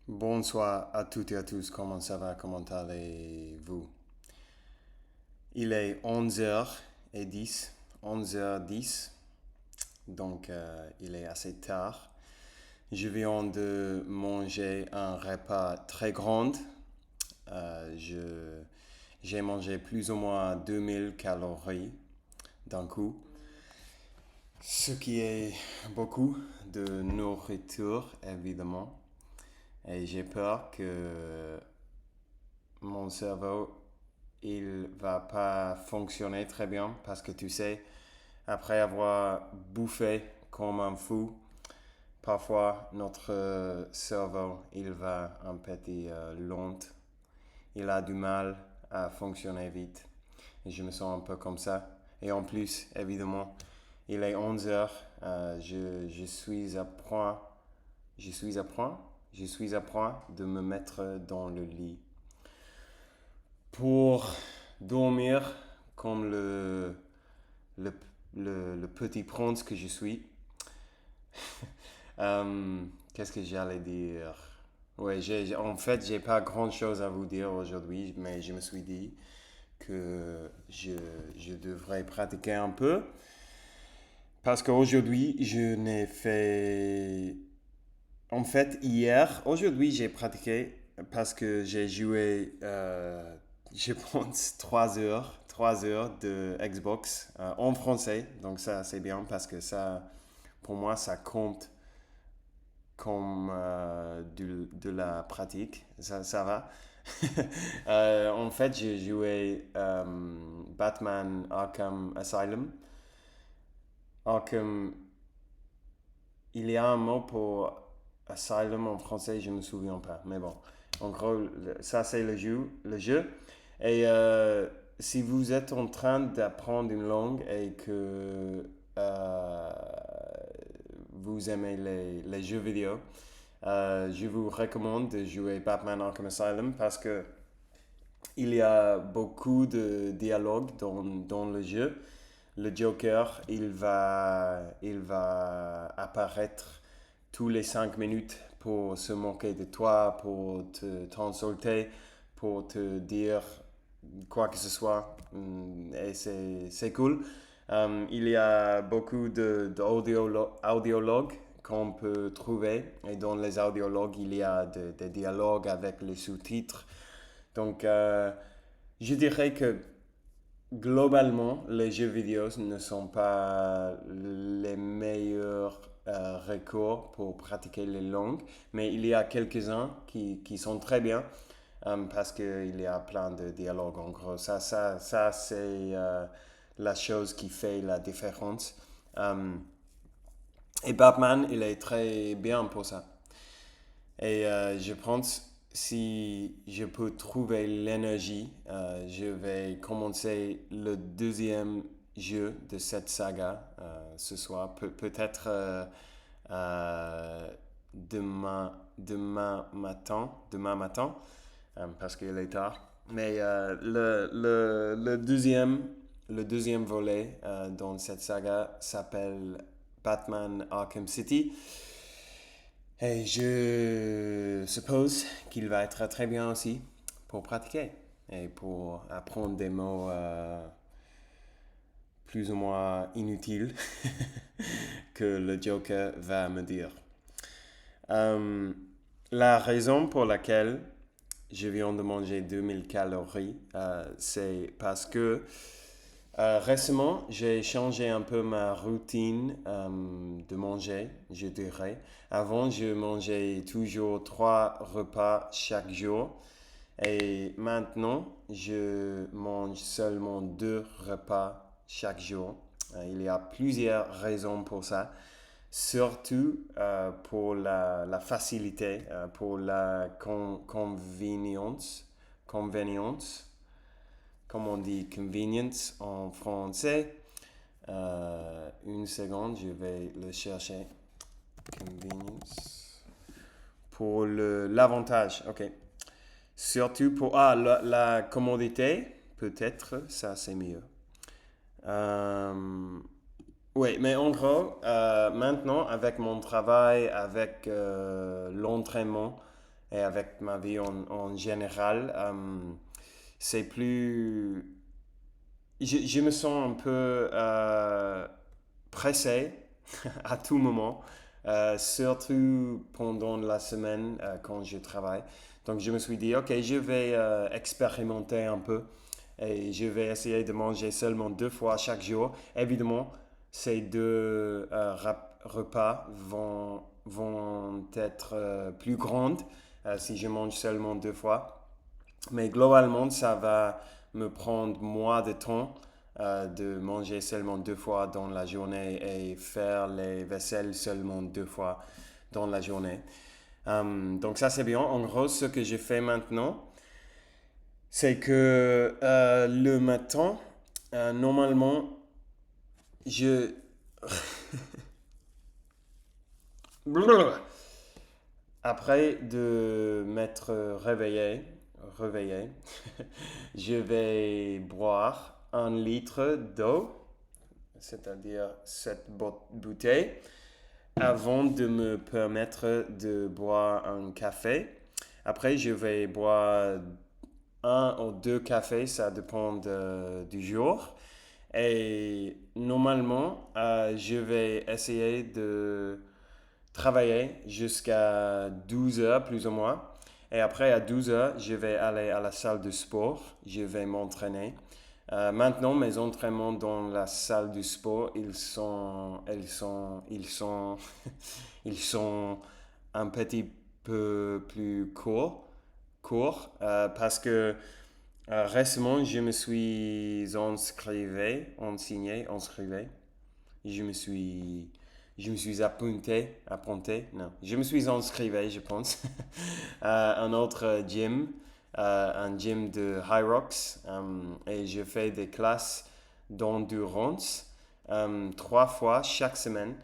Bonsoir à toutes et à tous, comment ça va, comment allez-vous? Il est 11h10, 11h10, donc il est assez tard. Je viens de manger un repas très grand. J'ai mangé plus ou moins 2000 calories d'un coup, ce qui est beaucoup de nourriture, évidemment. Et j'ai peur que mon cerveau il va pas fonctionner très bien parce que tu sais, après avoir bouffé comme un fou, parfois notre cerveau il va un petit lent, il a du mal à fonctionner vite. Et je me sens un peu comme ça. Et en plus, évidemment, il est 11 heures, je suis à point, je suis à point, je suis à point de me mettre dans le lit pour dormir comme le, le petit prince que je suis. Euh, Qu'est-ce que j'allais dire? Ouais, en fait, j'ai pas grand chose à vous dire aujourd'hui, mais je me suis dit que je devrais pratiquer un peu. Parce qu'aujourd'hui, je n'ai fait. En fait, aujourd'hui, j'ai pratiqué parce que j'ai joué, je pense, 3 heures de Xbox en français. Donc ça, c'est bien parce que ça, pour moi, ça compte comme de la pratique. Ça va. En fait, j'ai joué Batman Arkham Asylum. Arkham, il y a un mot pour Asylum en français, je ne me souviens pas. Mais bon, en gros, ça c'est le jeu. Et si vous êtes en train d'apprendre une langue et que euh, vous aimez les jeux vidéo, je vous recommande de jouer Batman Arkham Asylum parce que il y a beaucoup de dialogues dans le jeu. Le Joker, il va apparaître tous les 5 minutes pour se moquer de toi, pour t'insulter, pour te dire quoi que ce soit. Et c'est cool. Il y a beaucoup d'audiologues qu'on peut trouver. Et dans les audiologues, il y a des dialogues avec les sous-titres. Donc, je dirais que globalement, les jeux vidéo ne sont pas les meilleurs recours pour pratiquer les langues, mais il y a quelques-uns qui sont très bien parce qu'il y a plein de dialogues. En gros, ça c'est la chose qui fait la différence. Euh, et Batman, il est très bien pour ça. Et je pense, si je peux trouver l'énergie, je vais commencer le deuxième jeu de cette saga ce soir. Peut-être euh, demain matin, parce qu'il est tard. Mais le deuxième volet dans cette saga s'appelle Batman Arkham City. Et je suppose qu'il va être très bien aussi pour pratiquer et pour apprendre des mots plus ou moins inutiles que le Joker va me dire. Euh, la raison pour laquelle je viens de manger 2000 calories, c'est parce que récemment, j'ai changé un peu ma routine de manger, je dirais. Avant, je mangeais toujours 3 repas chaque jour. Et maintenant, je mange seulement 2 repas chaque jour. Il y a plusieurs raisons pour ça. Surtout pour la facilité, pour la convenience, comme on dit convenience en français. Une seconde, je vais le chercher. Convenience. Pour l'avantage, ok. Surtout pour la commodité, peut-être ça c'est mieux. Euh, oui, mais en gros, maintenant avec mon travail, avec l'entraînement, et avec ma vie en général, c'est plus... je me sens un peu pressé à tout moment, surtout pendant la semaine quand je travaille. Donc je me suis dit, ok, je vais expérimenter un peu et je vais essayer de manger seulement 2 fois chaque jour. Évidemment, ces deux repas vont être plus grandes si je mange seulement 2 fois. Mais globalement, ça va me prendre moins de temps de manger seulement 2 fois dans la journée et faire les vaisselles seulement 2 fois dans la journée. Donc ça c'est bien. En gros, ce que je fais maintenant, c'est que le matin, normalement, je... Après de m'être réveillé, je vais boire 1 litre d'eau, c'est-à-dire cette bouteille, avant de me permettre de boire un café. Après, je vais boire 1 ou 2 cafés, ça dépend du jour. Et normalement, je vais essayer de travailler jusqu'à 12 heures plus ou moins. Et après, à 12 heures, je vais aller à la salle de sport. Je vais m'entraîner. Maintenant, mes entraînements dans la salle du sport, ils sont un petit peu plus courts parce que récemment, je me suis inscrit. Je me suis, je me suis appunté, non, je me suis inscrit, je pense, à un autre gym, un gym de High Rocks, et je fais des classes d'endurance 3 fois chaque semaine.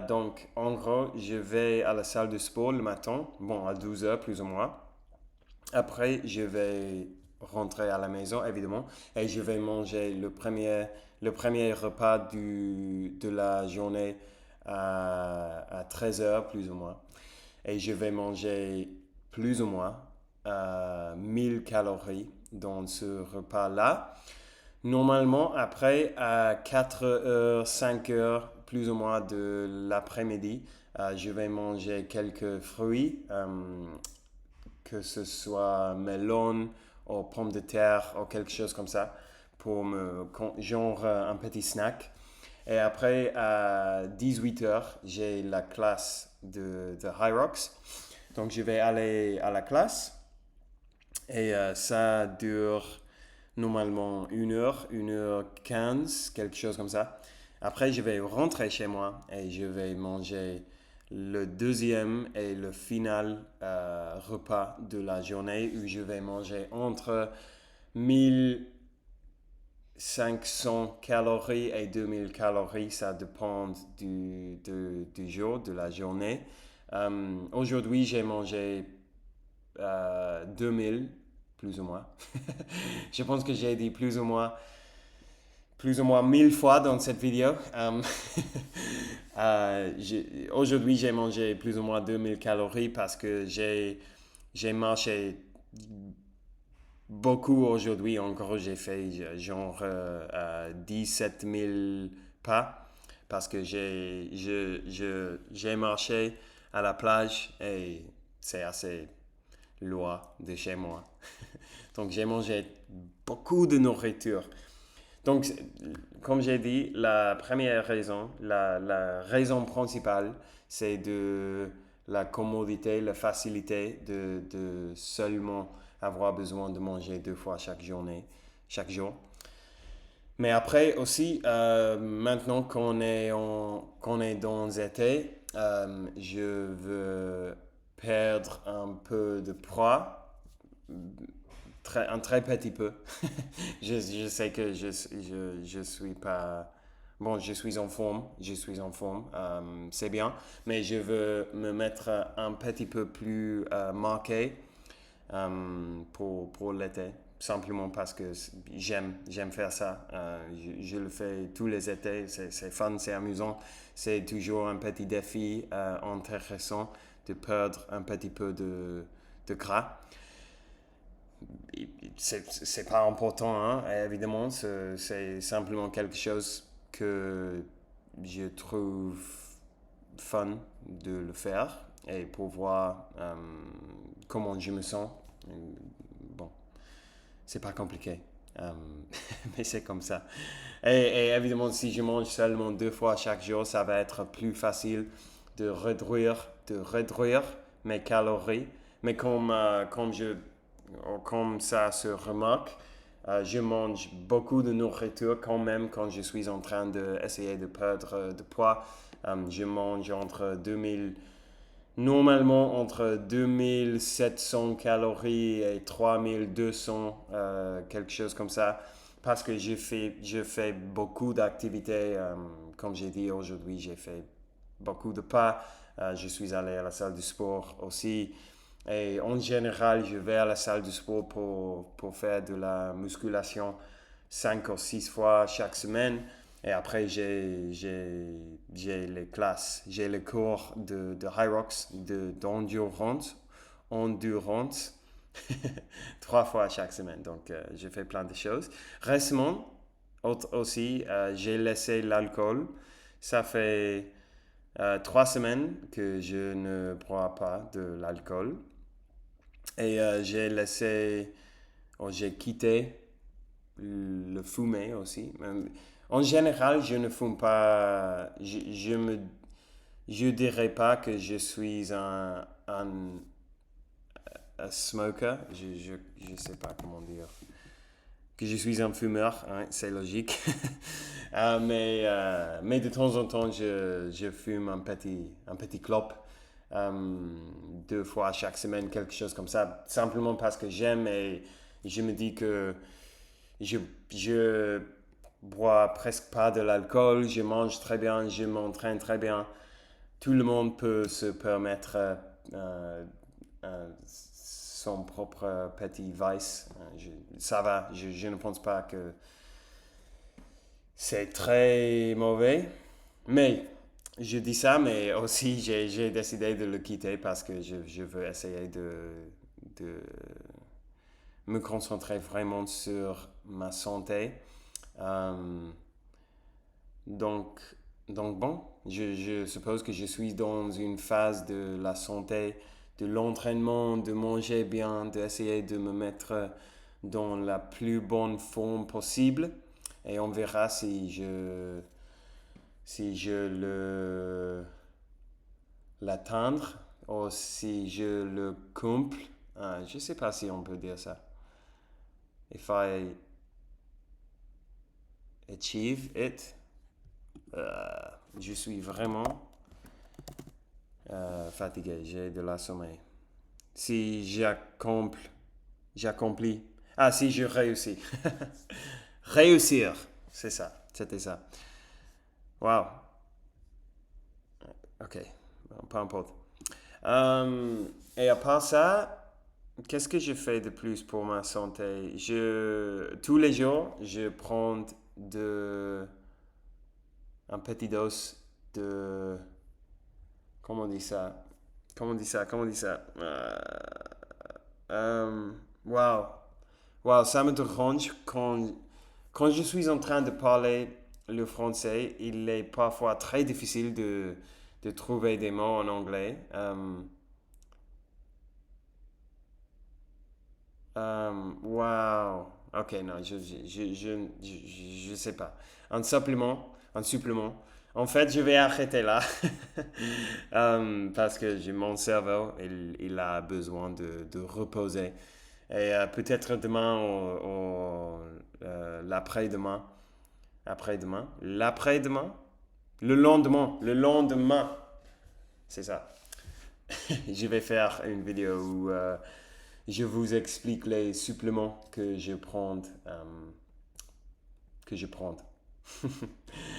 Donc, en gros, je vais à la salle de sport le matin, bon, à 12 heures plus ou moins. Après, je vais rentrer à la maison, évidemment, et je vais manger le premier repas de la journée à 13 heures, plus ou moins. Et je vais manger plus ou moins 1000 calories dans ce repas-là. Normalement, après, à 4 heures, 5 heures, plus ou moins de l'après-midi, je vais manger quelques fruits, que ce soit melon ou pommes de terre ou quelque chose comme ça, genre un petit snack. Et après, à 18 heures, j'ai la classe de High Rocks. Donc, je vais aller à la classe et ça dure normalement 1 heure, 1 heure 15, quelque chose comme ça. Après, je vais rentrer chez moi et je vais manger le deuxième et le final repas de la journée où je vais manger entre 1500 calories et 2000 calories. Ça dépend du jour, de la journée. Aujourd'hui, j'ai mangé 2000, plus ou moins. Je pense que j'ai dit plus ou moins 1000 fois dans cette vidéo. Aujourd'hui, j'ai mangé plus ou moins 2000 calories parce que j'ai marché beaucoup aujourd'hui. En gros, j'ai fait genre 17 000 pas parce que j'ai marché à la plage et c'est assez loin de chez moi. Donc, j'ai mangé beaucoup de nourriture. Donc, comme j'ai dit, la première raison, la raison principale, c'est de la commodité, la facilité de seulement avoir besoin de manger 2 fois chaque journée, chaque jour. Mais après aussi, maintenant qu'on est dans l'été, je veux perdre un peu de poids, un très petit peu. Je sais que je suis pas... Bon, je suis en forme, c'est bien, mais je veux me mettre un petit peu plus marqué pour l'été, simplement parce que j'aime faire ça. Je le fais tous les étés, c'est fun, c'est amusant, c'est toujours un petit défi intéressant de perdre un petit peu de gras. C'est pas important, hein, évidemment, c'est simplement quelque chose que je trouve fun de le faire et pour voir comment je me sens. Bon, c'est pas compliqué, mais c'est comme ça. Et évidemment, si je mange seulement 2 fois chaque jour, ça va être plus facile de réduire mes calories. Mais comme ça se remarque, je mange beaucoup de nourriture quand même quand je suis en train d'essayer de perdre de poids. Je mange normalement entre 2700 calories et 3200, quelque chose comme ça, parce que je fais beaucoup d'activités. Comme j'ai dit aujourd'hui, j'ai fait beaucoup de pas. Je suis allé à la salle de sport aussi. Et en général, je vais à la salle de sport pour faire de la musculation 5 ou 6 fois chaque semaine. Et après, j'ai les classes, j'ai les cours de High Rocks, d'endurance, 3 fois chaque semaine. Donc, je fais plein de choses. Récemment, aussi, j'ai laissé l'alcool. Ça fait 3 semaines que je ne bois pas de l'alcool. Et j'ai quitté le fumer aussi. En général, je ne fume pas. Je dirais pas que je suis un smoker. Je sais pas comment dire. Que je suis un fumeur, hein, c'est logique. Mais de temps en temps, je fume un petit clope. 2 fois chaque semaine, quelque chose comme ça, simplement parce que j'aime et je me dis que je bois presque pas de l'alcool, je mange très bien, je m'entraîne très bien. Tout le monde peut se permettre son propre petit vice. Ça va, je ne pense pas que c'est très mauvais, mais je dis ça, mais aussi j'ai décidé de le quitter parce que je veux essayer de me concentrer vraiment sur ma santé. Euh, donc, donc bon, je suppose que je suis dans une phase de la santé, de l'entraînement, de manger bien, d'essayer de me mettre dans la plus bonne forme possible. Et on verra si je l'atteindre ou si je le comble. Je ne sais pas si on peut dire ça. If I achieve it, je suis vraiment fatigué, j'ai de la sommeil. Si j'accomplis, si je réussis. Réussir, c'est ça, c'était ça. Wow, ok, bon, peu importe. Et à part ça, qu'est-ce que je fais de plus pour ma santé? Tous les jours, je prends un petit dose de, comment on dit ça? Comment on dit ça? Euh, wow. Wow, ça me dérange quand je suis en train de parler le français, il est parfois très difficile de trouver des mots en anglais. Wow. Ok, non, je sais pas. Un supplément. En fait, je vais arrêter là. Parce que mon cerveau, il a besoin de reposer. Et peut-être demain l'après-demain. L'après-demain? Le lendemain. C'est ça. Je vais faire une vidéo où je vous explique les suppléments que je prends. Que je prends.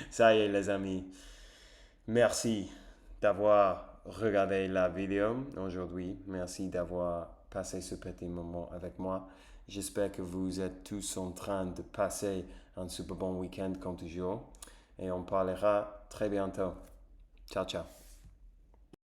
Ça y est, les amis. Merci d'avoir regardé la vidéo aujourd'hui. Merci d'avoir passé ce petit moment avec moi. J'espère que vous êtes tous en train de passer un super bon week-end comme toujours. Et on parlera très bientôt. Ciao, ciao.